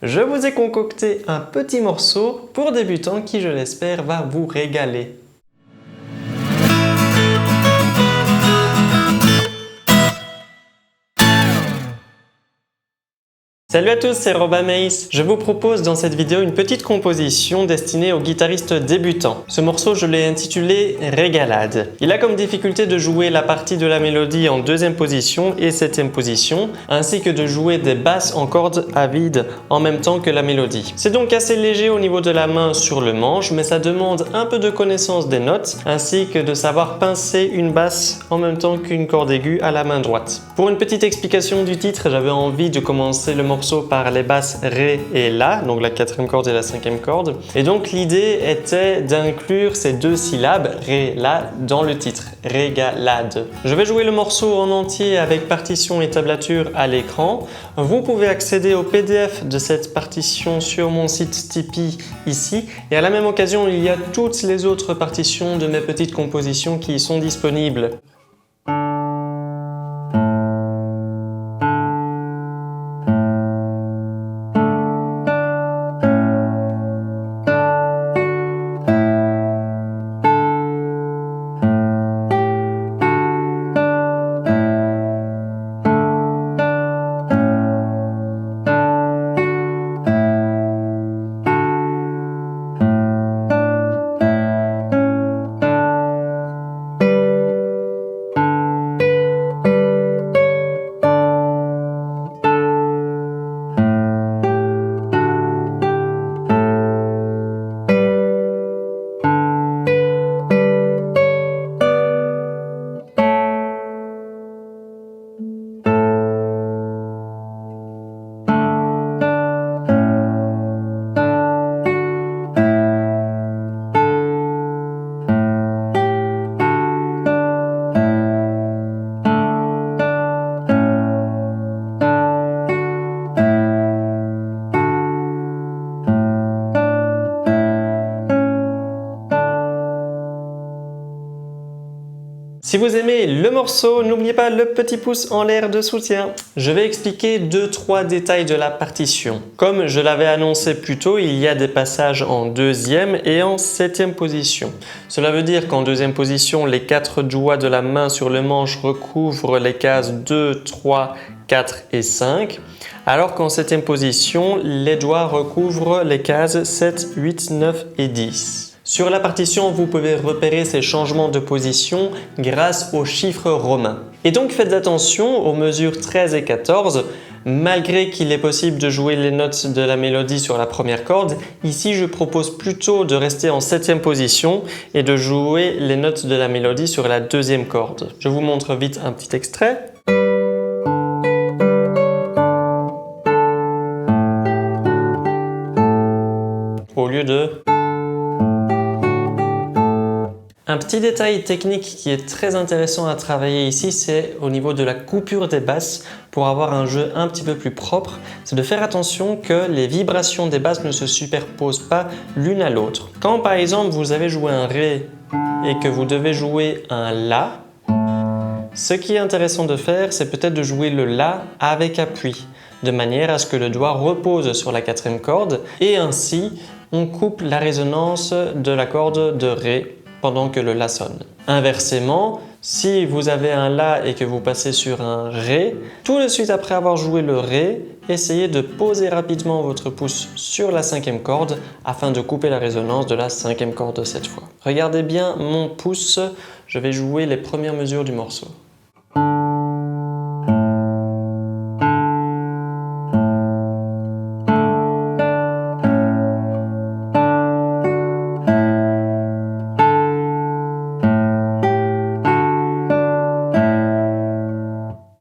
Je vous ai concocté un petit morceau pour débutants qui, je l'espère, va vous régaler. Salut à tous, c'est Robin Meis. Je vous propose dans cette vidéo une petite composition destinée aux guitaristes débutants. Ce morceau, je l'ai intitulé Régalade. Il a comme difficulté de jouer la partie de la mélodie en deuxième position et septième position, ainsi que de jouer des basses en cordes à vide en même temps que la mélodie. C'est donc assez léger au niveau de la main sur le manche, mais ça demande un peu de connaissance des notes, ainsi que de savoir pincer une basse en même temps qu'une corde aiguë à la main droite. Pour une petite explication du titre, j'avais envie de commencer le morceau par les basses Ré et La, donc la quatrième corde et la cinquième corde. Et donc l'idée était d'inclure ces deux syllabes, Ré, La, dans le titre, Régalade. Je vais jouer le morceau en entier avec partition et tablature à l'écran. Vous pouvez accéder au PDF de cette partition sur mon site Tipeee ici. Et à la même occasion, il y a toutes les autres partitions de mes petites compositions qui y sont disponibles. Si vous aimez le morceau, n'oubliez pas le petit pouce en l'air de soutien. Je vais expliquer 2-3 détails de la partition. Comme je l'avais annoncé plus tôt, il y a des passages en deuxième et en septième position. Cela veut dire qu'en deuxième position, les 4 doigts de la main sur le manche recouvrent les cases 2, 3, 4 et 5, alors qu'en septième position, les doigts recouvrent les cases 7, 8, 9 et 10. Sur la partition, vous pouvez repérer ces changements de position grâce aux chiffres romains. Et donc faites attention aux mesures 13 et 14. Malgré qu'il est possible de jouer les notes de la mélodie sur la première corde, ici je propose plutôt de rester en septième position et de jouer les notes de la mélodie sur la deuxième corde. Je vous montre vite un petit extrait. Au lieu de... Un petit détail technique qui est très intéressant à travailler ici, c'est au niveau de la coupure des basses. Pour avoir un jeu un petit peu plus propre, c'est de faire attention que les vibrations des basses ne se superposent pas l'une à l'autre. Quand par exemple vous avez joué un Ré et que vous devez jouer un La, ce qui est intéressant de faire, c'est peut-être de jouer le La avec appui, de manière à ce que le doigt repose sur la quatrième corde et ainsi on coupe la résonance de la corde de Ré pendant que le La sonne. Inversement, si vous avez un La et que vous passez sur un Ré, tout de suite après avoir joué le Ré, essayez de poser rapidement votre pouce sur la cinquième corde afin de couper la résonance de la cinquième corde cette fois. Regardez bien mon pouce, je vais jouer les premières mesures du morceau.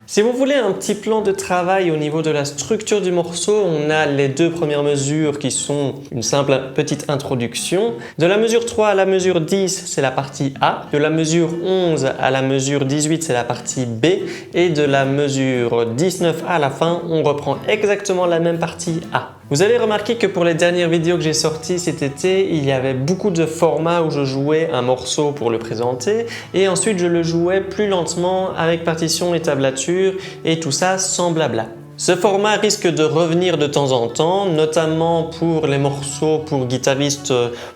Si vous voulez un petit plan de travail au niveau de la structure du morceau, on a les 2 premières mesures qui sont une simple petite introduction. De la mesure 3 à la mesure 10, c'est la partie A. De la mesure 11 à la mesure 18, c'est la partie B. Et de la mesure 19 à la fin, on reprend exactement la même partie A. Vous allez remarquer que pour les dernières vidéos que j'ai sorties cet été, il y avait beaucoup de formats où je jouais un morceau pour le présenter et ensuite je le jouais plus lentement avec partition et tablature et tout ça sans blabla. Ce format risque de revenir de temps en temps, notamment pour les morceaux pour guitaristes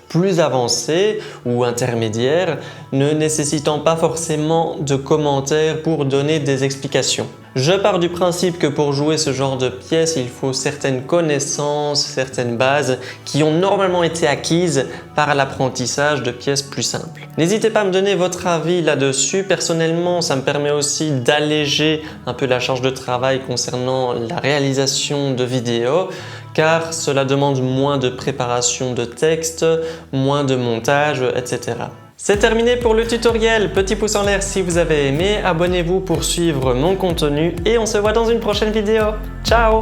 plus avancés ou intermédiaires, ne nécessitant pas forcément de commentaires pour donner des explications. Je pars du principe que pour jouer ce genre de pièces, il faut certaines connaissances, certaines bases qui ont normalement été acquises par l'apprentissage de pièces plus simples. N'hésitez pas à me donner votre avis là-dessus. Personnellement, ça me permet aussi d'alléger un peu la charge de travail concernant la réalisation de vidéos, car cela demande moins de préparation de texte, moins de montage, etc. C'est terminé pour le tutoriel. Petit pouce en l'air si vous avez aimé, abonnez-vous pour suivre mon contenu et on se voit dans une prochaine vidéo. Ciao!